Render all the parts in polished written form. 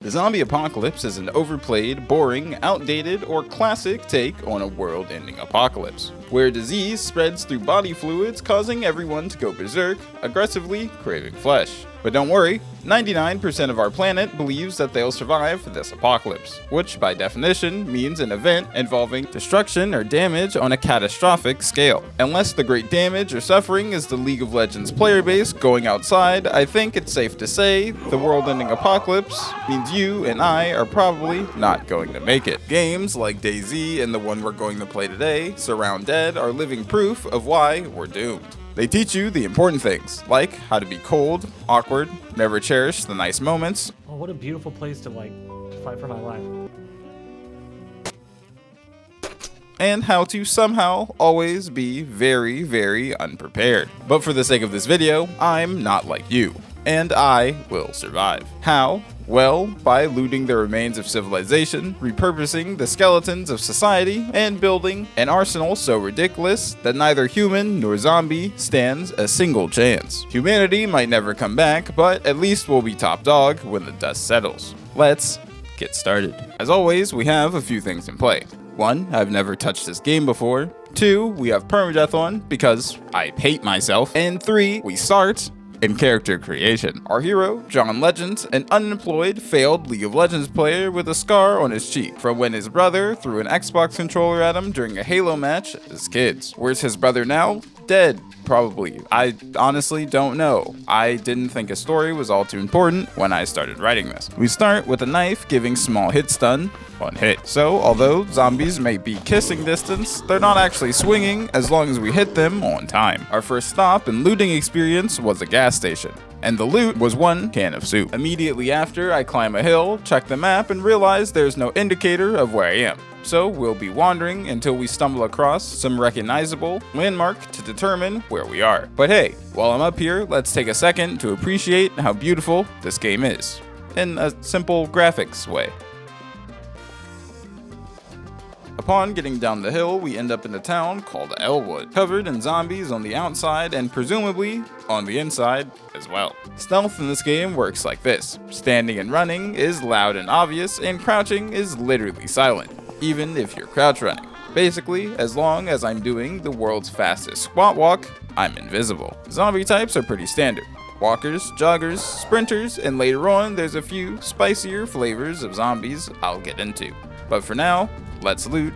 The zombie apocalypse is an overplayed, boring, outdated, or classic take on a world-ending apocalypse, where disease spreads through body fluids, causing everyone to go berserk, aggressively craving flesh. But don't worry, 99% of our planet believes that they'll survive this apocalypse, which by definition means an event involving destruction or damage on a catastrophic scale. Unless the great damage or suffering is the League of Legends player base going outside, I think it's safe to say the world-ending apocalypse means you and I are probably not going to make it. Games like DayZ and the one we're going to play today, Surroundead, are living proof of why we're doomed. They teach you the important things, like how to be cold, awkward, never cherish the nice moments. Oh, what a beautiful place to fight for my life. And how to somehow always be very, very unprepared. But for the sake of this video, I'm not like you, and I will survive. How? Well, by looting the remains of civilization, repurposing the skeletons of society, and building an arsenal so ridiculous that neither human nor zombie stands a single chance. Humanity might never come back, but at least we'll be top dog when the dust settles. Let's get started. As always, we have a few things in play. 1, I've never touched this game before. 2, we have permadeath on because I hate myself. And 3, we start in character creation. Our hero, John Legend, an unemployed, failed League of Legends player with a scar on his cheek from when his brother threw an Xbox controller at him during a Halo match as kids. Where's his brother now? Dead. Probably. I honestly don't know. I didn't think his story was all too important when I started writing this. We start with a knife giving small hit stun on hit. So, although zombies may be kissing distance, they're not actually swinging as long as we hit them on time. Our first stop and looting experience was a gas station, and the loot was 1 can of soup. Immediately after, I climb a hill, check the map, and realize there's no indicator of where I am. So we'll be wandering until we stumble across some recognizable landmark to determine where we are. But hey, while I'm up here, let's take a second to appreciate how beautiful this game is, in a simple graphics way. Upon getting down the hill, we end up in a town called Elwood, covered in zombies on the outside and presumably on the inside as well. Stealth in this game works like this. Standing and running is loud and obvious, and crouching is literally silent, even if you're crouch running. Basically, as long as I'm doing the world's fastest squat walk, I'm invisible. Zombie types are pretty standard. Walkers, joggers, sprinters, and later on there's a few spicier flavors of zombies I'll get into. But for now, let's loot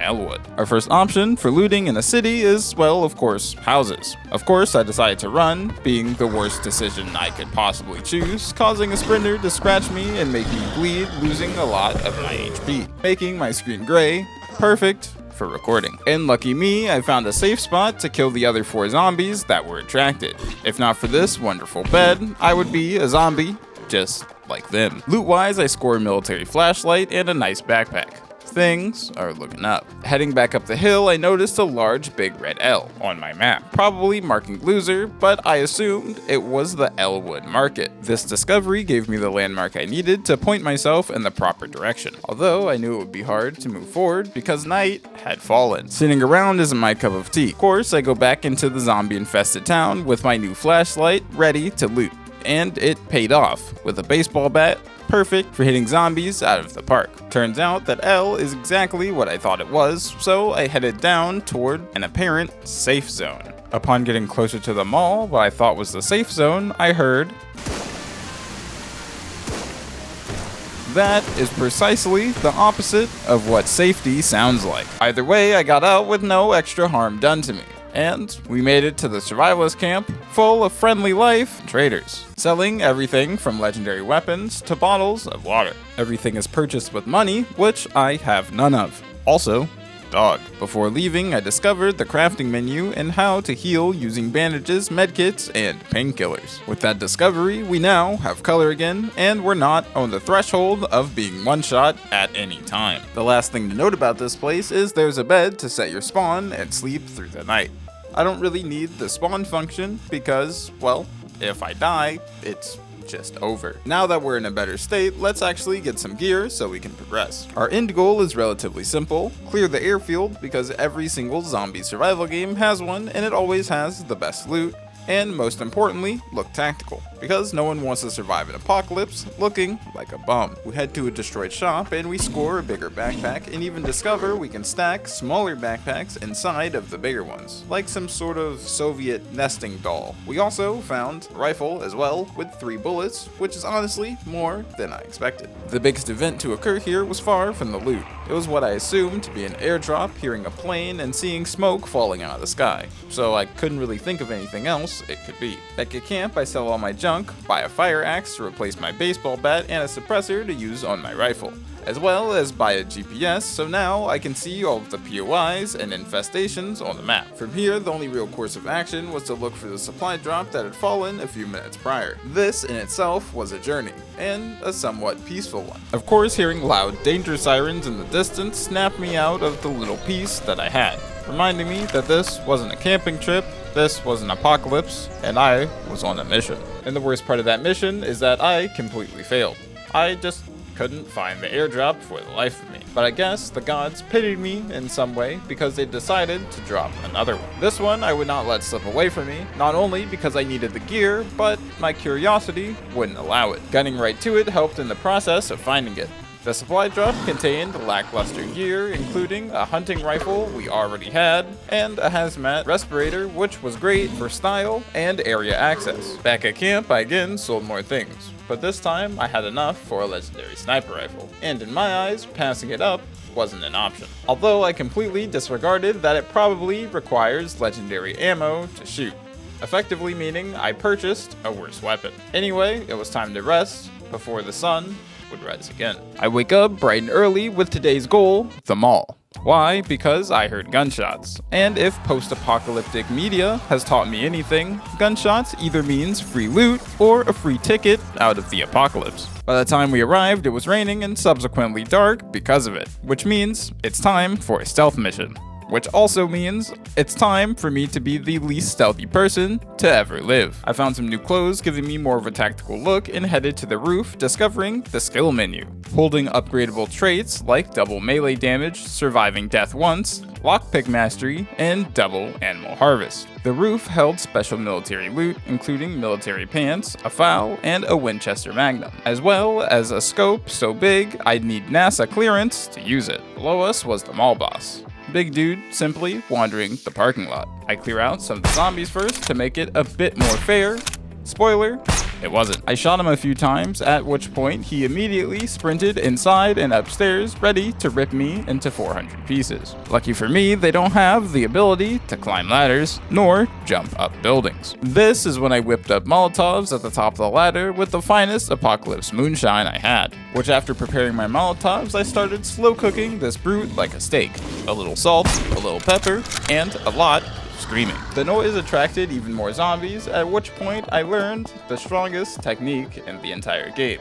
Elwood. Our first option for looting in a city is, well, of course, houses. Of course, I decided to run, being the worst decision I could possibly choose, causing a sprinter to scratch me and make me bleed, losing a lot of my HP, making my screen gray, perfect for recording. And lucky me, I found a safe spot to kill the other 4 zombies that were attracted. If not for this wonderful bed, I would be a zombie just like them. Loot-wise, I score a military flashlight and a nice backpack. Things are looking up. Heading back up the hill, I noticed a large big red L on my map, probably marking loser, but I assumed it was the Elwood market. This discovery gave me the landmark I needed to point myself in the proper direction, although I knew it would be hard to move forward because night had fallen. Sitting around isn't my cup of tea. Of course, I go back into the zombie-infested town with my new flashlight ready to loot, and it paid off with a baseball bat, perfect for hitting zombies out of the park. Turns out that L is exactly what I thought it was, so I headed down toward an apparent safe zone. Upon getting closer to the mall, what I thought was the safe zone, I heard that is precisely the opposite of what safety sounds like. Either way, I got out with no extra harm done to me. And we made it to the survivalist camp, full of friendly life traders, selling everything from legendary weapons to bottles of water. Everything is purchased with money, which I have none of. Also, dog. Before leaving, I discovered the crafting menu and how to heal using bandages, medkits, and painkillers. With that discovery, we now have color again, and we're not on the threshold of being one-shot at any time. The last thing to note about this place is there's a bed to set your spawn and sleep through the night. I don't really need the spawn function because, well, if I die, it's just over. Now that we're in a better state, let's actually get some gear so we can progress. Our end goal is relatively simple: clear the airfield, because every single zombie survival game has one and it always has the best loot, and most importantly, look tactical. because no one wants to survive an apocalypse looking like a bum. We head to a destroyed shop and we score a bigger backpack and even discover we can stack smaller backpacks inside of the bigger ones, like some sort of Soviet nesting doll. We also found a rifle as well with 3 bullets, which is honestly more than I expected. The biggest event to occur here was far from the loot. It was what I assumed to be an airdrop, hearing a plane and seeing smoke falling out of the sky, so I couldn't really think of anything else it could be. Back at camp, I sell all my junk, buy a fire axe to replace my baseball bat and a suppressor to use on my rifle, as well as buy a GPS so now I can see all of the POIs and infestations on the map. From here, the only real course of action was to look for the supply drop that had fallen a few minutes prior. This in itself was a journey, and a somewhat peaceful one. Of course, hearing loud danger sirens in the distance snapped me out of the little peace that I had, reminding me that this wasn't a camping trip, this was an apocalypse, and I was on a mission. And the worst part of that mission is that I completely failed. I just couldn't find the airdrop for the life of me. But I guess the gods pitied me in some way because they decided to drop another one. This one I would not let slip away from me, not only because I needed the gear, but my curiosity wouldn't allow it. Gunning right to it helped in the process of finding it. The supply drop contained lackluster gear, including a hunting rifle we already had, and a hazmat respirator, which was great for style and area access. Back at camp, I again sold more things, but this time I had enough for a legendary sniper rifle, and in my eyes, passing it up wasn't an option. Although I completely disregarded that it probably requires legendary ammo to shoot, effectively meaning I purchased a worse weapon. Anyway, it was time to rest before the sun would rise again. I wake up bright and early with today's goal, the mall. Why? Because I heard gunshots. And if post-apocalyptic media has taught me anything, gunshots either means free loot or a free ticket out of the apocalypse. By the time we arrived, it was raining and subsequently dark because of it, which means it's time for a stealth mission. Which also means it's time for me to be the least stealthy person to ever live. I found some new clothes giving me more of a tactical look and headed to the roof, discovering the skill menu. Holding upgradable traits like double melee damage, surviving death once, lockpick mastery, and double animal harvest. The roof held special military loot, including military pants, a file, and a Winchester Magnum, as well as a scope so big I'd need NASA clearance to use it. Below us was the mall boss. Big dude simply wandering the parking lot. I clear out some of the zombies first to make it a bit more fair. Spoiler, it wasn't. I shot him a few times, at which point he immediately sprinted inside and upstairs, ready to rip me into 400 pieces. Lucky for me, they don't have the ability to climb ladders, nor jump up buildings. This is when I whipped up Molotovs at the top of the ladder with the finest apocalypse moonshine I had, which after preparing my Molotovs, I started slow cooking this brute like a steak. A little salt, a little pepper, and a lot screaming. The noise attracted even more zombies, at which point I learned the strongest technique in the entire game.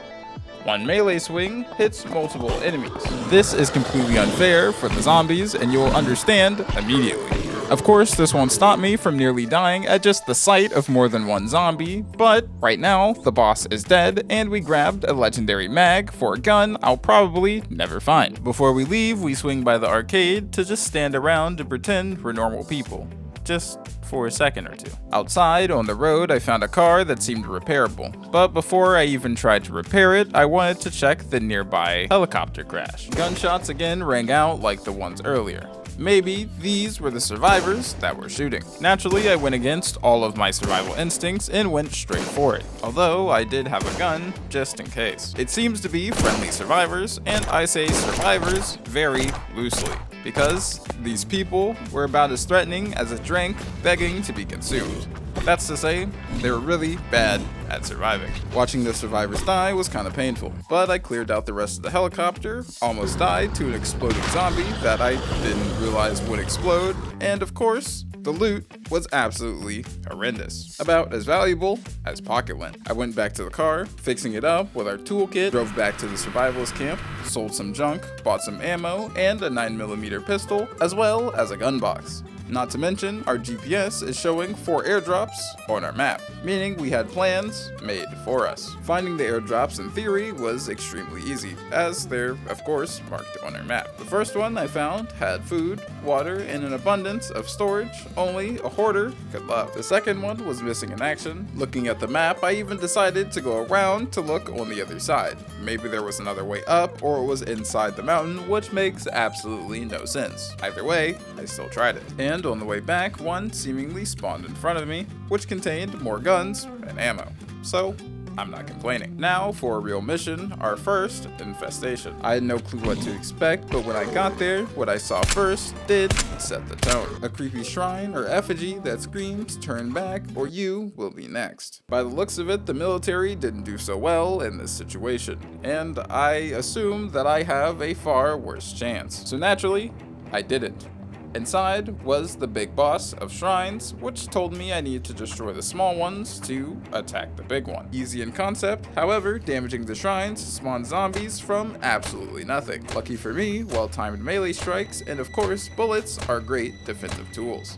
One melee swing hits multiple enemies. This is completely unfair for the zombies, and you'll understand immediately. Of course, this won't stop me from nearly dying at just the sight of more than one zombie, but right now, the boss is dead, and we grabbed a legendary mag for a gun I'll probably never find. Before we leave, we swing by the arcade to just stand around and pretend we're normal people. Just for a second or two. Outside, on the road, I found a car that seemed repairable, but before I even tried to repair it, I wanted to check the nearby helicopter crash. Gunshots again rang out like the ones earlier. Maybe these were the survivors that were shooting. Naturally, I went against all of my survival instincts and went straight for it, although I did have a gun just in case. It seems to be friendly survivors, and I say survivors very loosely, because these people were about as threatening as a drink begging to be consumed. That's to say, they were really bad at surviving. Watching the survivors die was kind of painful, but I cleared out the rest of the helicopter, almost died to an exploding zombie that I didn't realize would explode, and of course, the loot was absolutely horrendous. About as valuable as pocket lint. I went back to the car, fixing it up with our toolkit, drove back to the survivalist camp, sold some junk, bought some ammo, and a 9mm pistol, as well as a gun box. Not to mention, our GPS is showing 4 airdrops on our map, meaning we had plans made for us. Finding the airdrops in theory was extremely easy, as they're, of course, marked on our map. The first one I found had food, water, and an abundance of storage only a hoarder could love. The second one was missing in action. Looking at the map, I even decided to go around to look on the other side. Maybe there was another way up, or it was inside the mountain, which makes absolutely no sense. Either way, I still tried it. And on the way back, one seemingly spawned in front of me, which contained more guns and ammo. So, I'm not complaining. Now for a real mission, our first infestation. I had no clue what to expect, but when I got there, what I saw first did set the tone. A creepy shrine or effigy that screams, "Turn back or you will be next." By the looks of it, the military didn't do so well in this situation, and I assumed that I have a far worse chance. So naturally, I didn't. Inside was the big boss of shrines, which told me I needed to destroy the small ones to attack the big one. Easy in concept, however, damaging the shrines spawned zombies from absolutely nothing. Lucky for me, well-timed melee strikes, and of course, bullets are great defensive tools.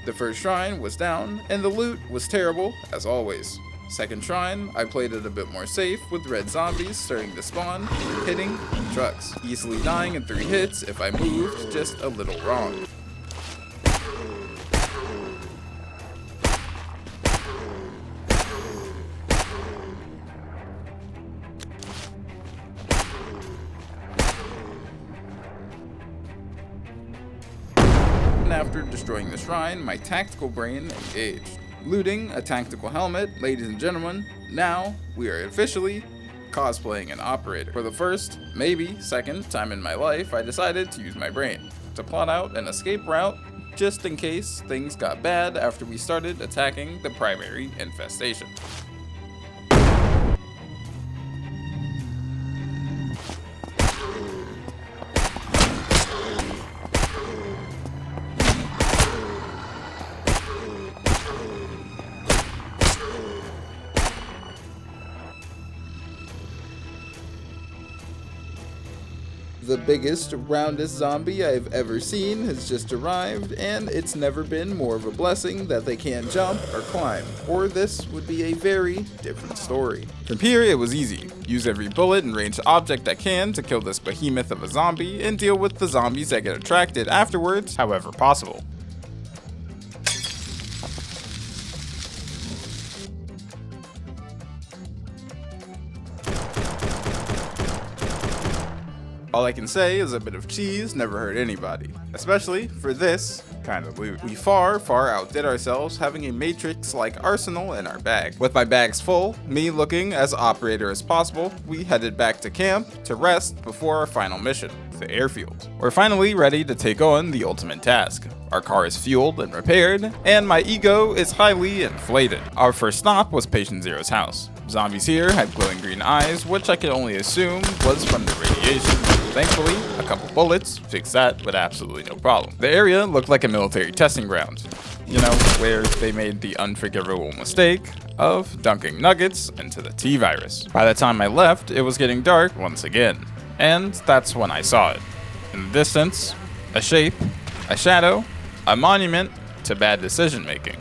The first shrine was down, and the loot was terrible, as always. Second shrine, I played it a bit more safe, with red zombies starting to spawn, hitting trucks, easily dying in 3 hits if I moved just a little wrong. After destroying the shrine, my tactical brain engaged. Looting a tactical helmet, ladies and gentlemen, now we are officially cosplaying an operator. For the first, maybe second time in my life, I decided to use my brain to plot out an escape route just in case things got bad after we started attacking the primary infestation. The biggest, roundest zombie I've ever seen has just arrived, and it's never been more of a blessing that they can't jump or climb, or this would be a very different story. From here, it was easy. Use every bullet and ranged object I can to kill this behemoth of a zombie, and deal with the zombies that get attracted afterwards, however possible. All I can say is a bit of cheese never hurt anybody, especially for this kind of loot. We far outdid ourselves, having a Matrix-like arsenal in our bag. With my bags full, me looking as operator as possible, we headed back to camp to rest before our final mission, the airfield. We're finally ready to take on the ultimate task. Our car is fueled and repaired, and my ego is highly inflated. Our first stop was Patient Zero's house. Zombies here had glowing green eyes, which I could only assume was from the radiation. Thankfully, a couple bullets fixed that with absolutely no problem. The area looked like a military testing ground, you know, where they made the unforgivable mistake of dunking nuggets into the T-virus. By the time I left, it was getting dark once again, and that's when I saw it. In the distance, a shape, a shadow, a monument to bad decision making.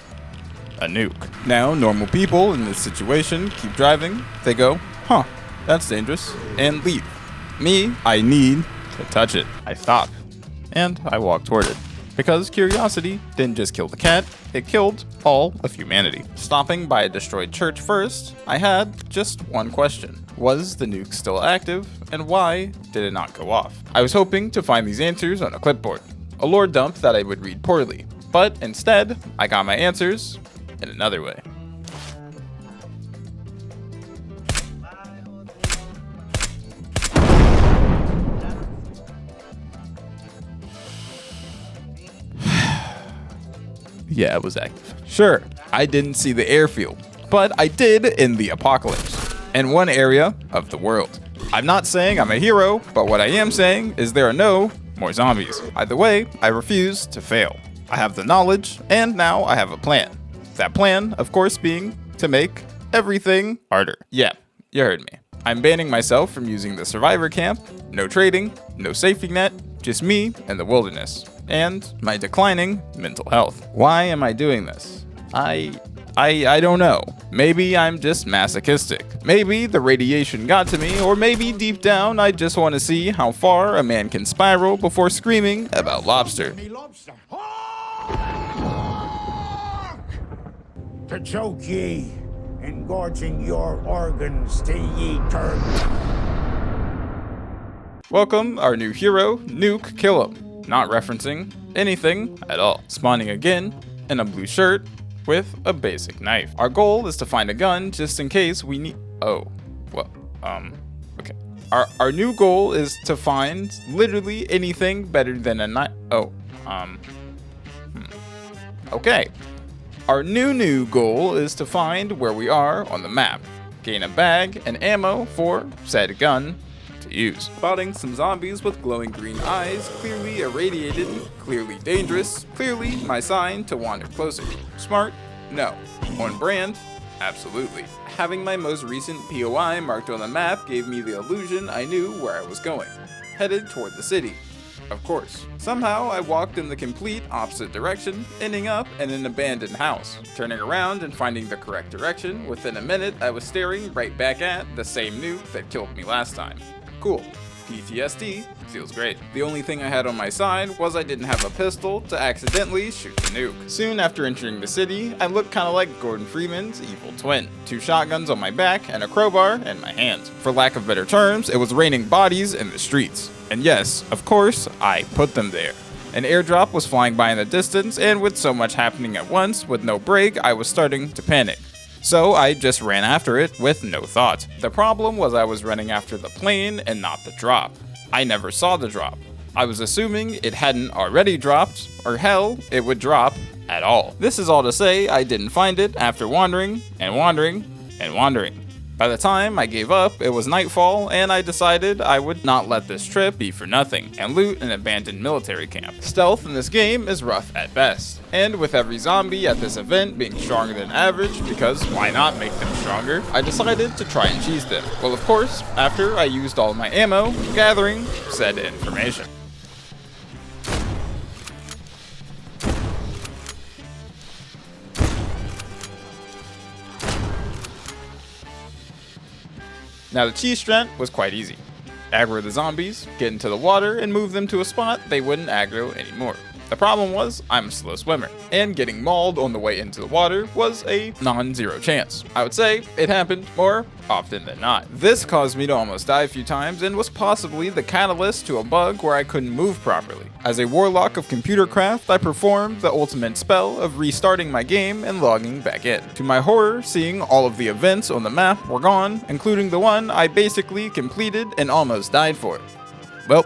A nuke. Now, normal people in this situation keep driving, they go, huh, that's dangerous, and leave. Me, I need to touch it. I stop, and I walk toward it. Because curiosity didn't just kill the cat, it killed all of humanity. Stopping by a destroyed church first, I had just one question. Was the nuke still active, and why did it not go off? I was hoping to find these answers on a clipboard, a lore dump that I would read poorly, but instead, I got my answers in another way. Yeah, it was active. Sure, I didn't see the airfield, but I did in the apocalypse, in one area of the world. I'm not saying I'm a hero, but what I am saying is there are no more zombies. Either way, I refuse to fail. I have the knowledge, and now I have a plan. That plan, of course, being to make everything harder. Yeah, you heard me. I'm banning myself from using the survivor camp, no trading, no safety net, just me and the wilderness, and my declining mental health. Why am I doing this? I don't know. Maybe I'm just masochistic. Maybe the radiation got to me, or maybe deep down I just want to see how far a man can spiral before screaming about lobster. To choke ye, engorging your organs till ye turn. Welcome our new hero, Nuke, kill him. Not referencing anything at all. Spawning again in a blue shirt with a basic knife. Our goal is to find a gun just in case we need. Oh, well, okay. Our new goal is to find literally anything better than a knife. Oh, okay. Our new goal is to find where we are on the map, gain a bag and ammo for said gun to use. Spotting some zombies with glowing green eyes, clearly irradiated, clearly dangerous, clearly my sign to wander closer. Smart? No. On brand? Absolutely. Having my most recent POI marked on the map gave me the illusion I knew where I was going, headed toward the city. Of course. Somehow I walked in the complete opposite direction, ending up in an abandoned house. Turning around and finding the correct direction, within a minute I was staring right back at the same nuke that killed me last time. Cool. PTSD feels great. The only thing I had on my side was I didn't have a pistol to accidentally shoot the nuke. Soon after entering the city, I looked kinda like Gordon Freeman's evil twin. 2 shotguns on my back and a crowbar in my hands. For lack of better terms, it was raining bodies in the streets. And yes, of course, I put them there. An airdrop was flying by in the distance, and with so much happening at once, with no break, I was starting to panic. So I just ran after it with no thought. The problem was I was running after the plane and not the drop. I never saw the drop. I was assuming it hadn't already dropped, or hell, it would drop at all. This is all to say I didn't find it after wandering and wandering and wandering. By the time I gave up, it was nightfall, and I decided I would not let this trip be for nothing, and loot an abandoned military camp. Stealth in this game is rough at best, and with every zombie at this event being stronger than average, because why not make them stronger, I decided to try and cheese them. Well, of course, after I used all my ammo, gathering said information. Now the cheese strat was quite easy. Aggro the zombies, get into the water, and move them to a spot they wouldn't aggro anymore. The problem was, I'm a slow swimmer, and getting mauled on the way into the water was a non-zero chance. I would say it happened more often than not. This caused me to almost die a few times and was possibly the catalyst to a bug where I couldn't move properly. As a warlock of computer craft, I performed the ultimate spell of restarting my game and logging back in. To my horror, seeing all of the events on the map were gone, including the one I basically completed and almost died for. Well,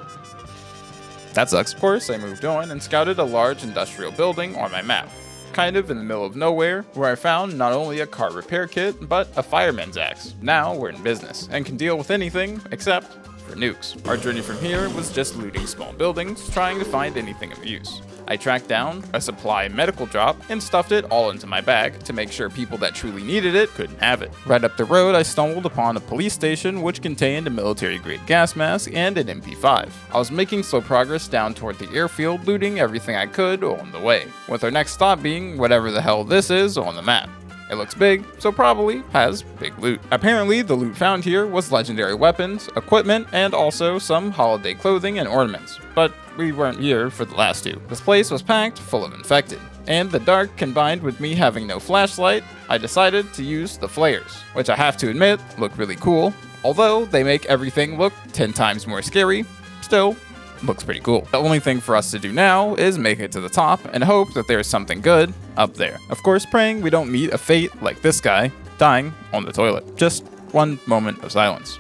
that sucks. Of course, I moved on and scouted a large industrial building on my map, kind of in the middle of nowhere, where I found not only a car repair kit, but a fireman's axe. Now we're in business, and can deal with anything except for nukes. Our journey from here was just looting small buildings, trying to find anything of use. I tracked down a supply medical drop and stuffed it all into my bag to make sure people that truly needed it couldn't have it. Right up the road, I stumbled upon a police station which contained a military-grade gas mask and an MP5. I was making slow progress down toward the airfield, looting everything I could on the way, with our next stop being whatever the hell this is on the map. It looks big, so probably has big loot. Apparently, the loot found here was legendary weapons, equipment, and also some holiday clothing and ornaments. But we weren't here for the last two. This place was packed full of infected, and the dark combined with me having no flashlight, I decided to use the flares, which I have to admit look really cool. Although they make everything look 10 times more scary, still looks pretty cool. The only thing for us to do now is make it to the top and hope that there's something good up there. Of course, praying we don't meet a fate like this guy dying on the toilet. Just one moment of silence.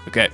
Okay,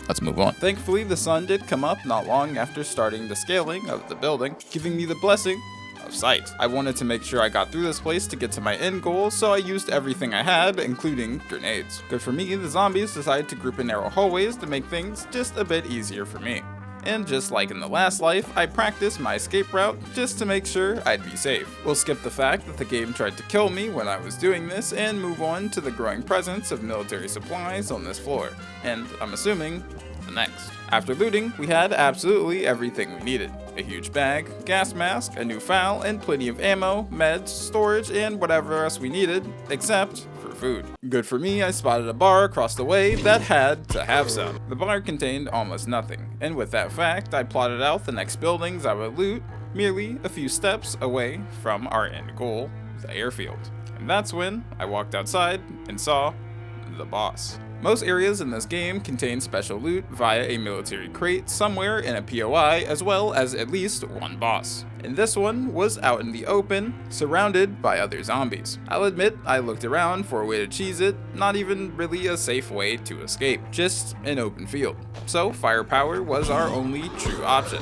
let's move on. Thankfully, the sun did come up not long after starting the scaling of the building, giving me the blessing of sight. I wanted to make sure I got through this place to get to my end goal, so I used everything I had, including grenades. Good for me, the zombies decided to group in narrow hallways to make things just a bit easier for me. And just like in the last life, I practiced my escape route just to make sure I'd be safe. We'll skip the fact that the game tried to kill me when I was doing this and move on to the growing presence of military supplies on this floor, and I'm assuming the next. After looting, we had absolutely everything we needed. A huge bag, gas mask, a new FAL, and plenty of ammo, meds, storage, and whatever else we needed, except for food. Good for me, I spotted a bar across the way that had to have some. The bar contained almost nothing, and with that fact, I plotted out the next buildings I would loot, merely a few steps away from our end goal, the airfield. And that's when I walked outside and saw the boss. Most areas in this game contain special loot via a military crate somewhere in a POI, as well as at least one boss. And this one was out in the open, surrounded by other zombies. I'll admit, I looked around for a way to cheese it, not even really a safe way to escape, just an open field. So firepower was our only true option.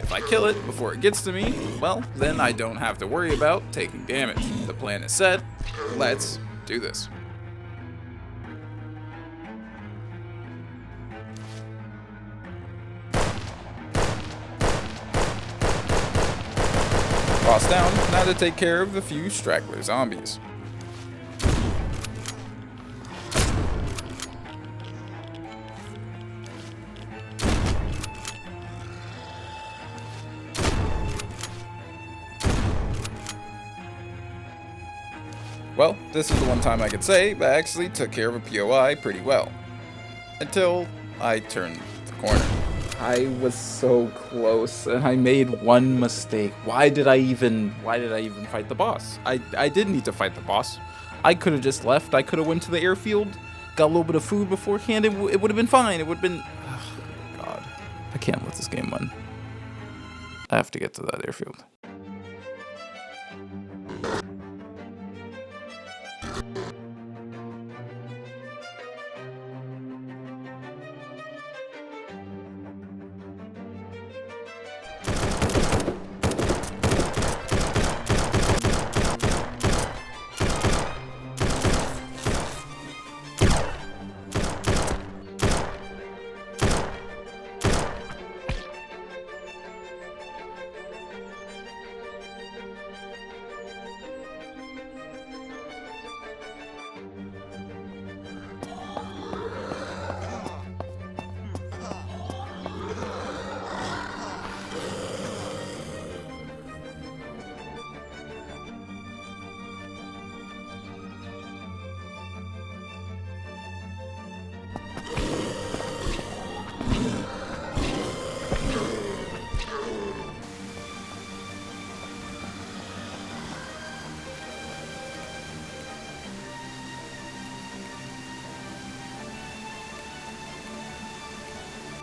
If I kill it before it gets to me, well, then I don't have to worry about taking damage. The plan is set, let's do this. Boss down, now to take care of the few straggler zombies. Well, this is the one time I could say I actually took care of a POI pretty well. Until I turned the corner. I was so close and I made one mistake. Why did I even fight the boss? I didn't need to fight the boss. I could have just left. I could have went to the airfield, got a little bit of food beforehand. It would have been fine. It would have been... Oh, God. I can't let this game win. I have to get to that airfield.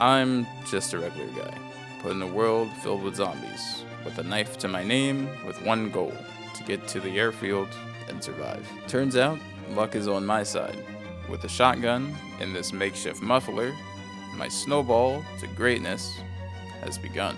I'm just a regular guy, put in a world filled with zombies, with a knife to my name, with one goal, to get to the airfield and survive. Turns out, luck is on my side. With a shotgun and this makeshift muffler, my snowball to greatness has begun.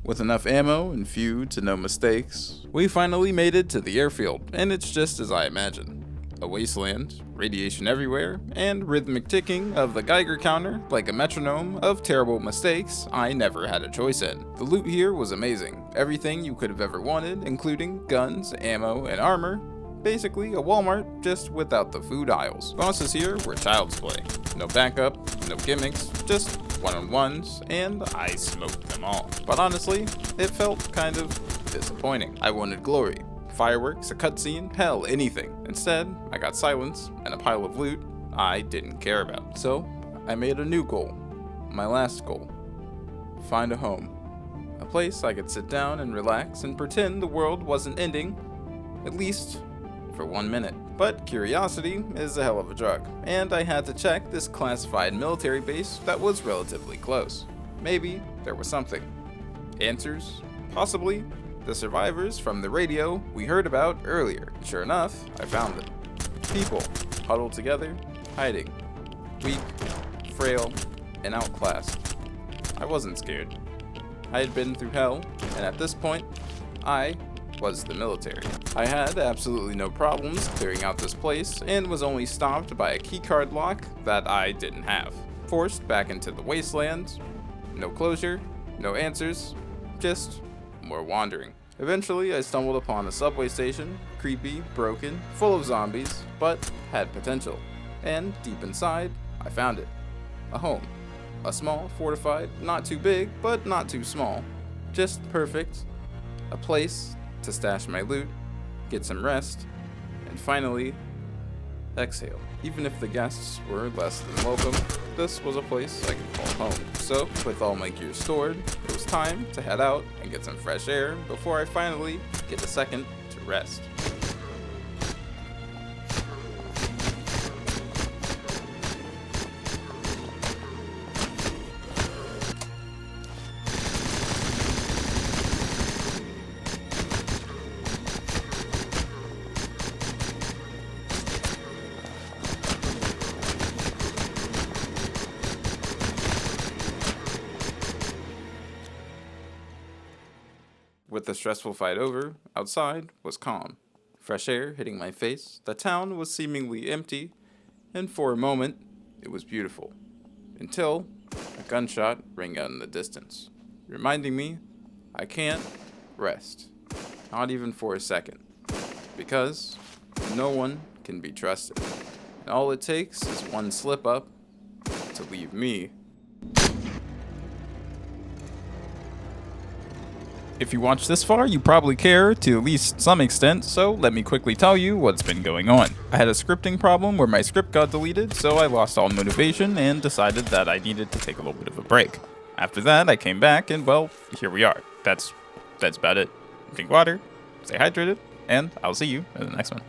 With enough ammo and few to no mistakes, we finally made it to the airfield, and it's just as I imagined. A wasteland, radiation everywhere, and rhythmic ticking of the Geiger counter like a metronome of terrible mistakes I never had a choice in. The loot here was amazing, everything you could have ever wanted, including guns, ammo, and armor. Basically a Walmart, just without the food aisles. Bosses here were child's play. No backup, no gimmicks, just one-on-ones, and I smoked them all. But honestly, it felt kind of disappointing. I wanted glory, Fireworks, a cutscene, hell, anything. Instead, I got silence and a pile of loot I didn't care about. So, I made a new goal. My last goal. Find a home. A place I could sit down and relax and pretend the world wasn't ending, at least for 1 minute. But curiosity is a hell of a drug, and I had to check this classified military base that was relatively close. Maybe there was something. Answers? Possibly. The survivors from the radio we heard about earlier. Sure enough, I found them. People, huddled together, hiding. Weak, frail, and outclassed. I wasn't scared. I had been through hell, and at this point, I was the military. I had absolutely no problems clearing out this place, and was only stopped by a keycard lock that I didn't have. Forced back into the wasteland. No closure, no answers, just more wandering. Eventually, I stumbled upon a subway station, creepy, broken, full of zombies, but had potential. And deep inside, I found it. A home. A small, fortified, not too big, but not too small. Just perfect. A place to stash my loot, get some rest, and finally, exhale. Even if the guests were less than welcome, this was a place I could call home. So, with all my gear stored, it was time to head out and get some fresh air before I finally get a second to rest. With the stressful fight over, outside was calm. Fresh air hitting my face, the town was seemingly empty, and for a moment, it was beautiful. Until a gunshot rang out in the distance, reminding me I can't rest, not even for a second, because no one can be trusted. And all it takes is one slip up to leave me. If you watched this far, you probably care to at least some extent, so let me quickly tell you what's been going on. I had a scripting problem where my script got deleted, so I lost all motivation and decided that I needed to take a little bit of a break. After that, I came back and, well, here we are. That's about it. Drink water, stay hydrated, and I'll see you in the next one.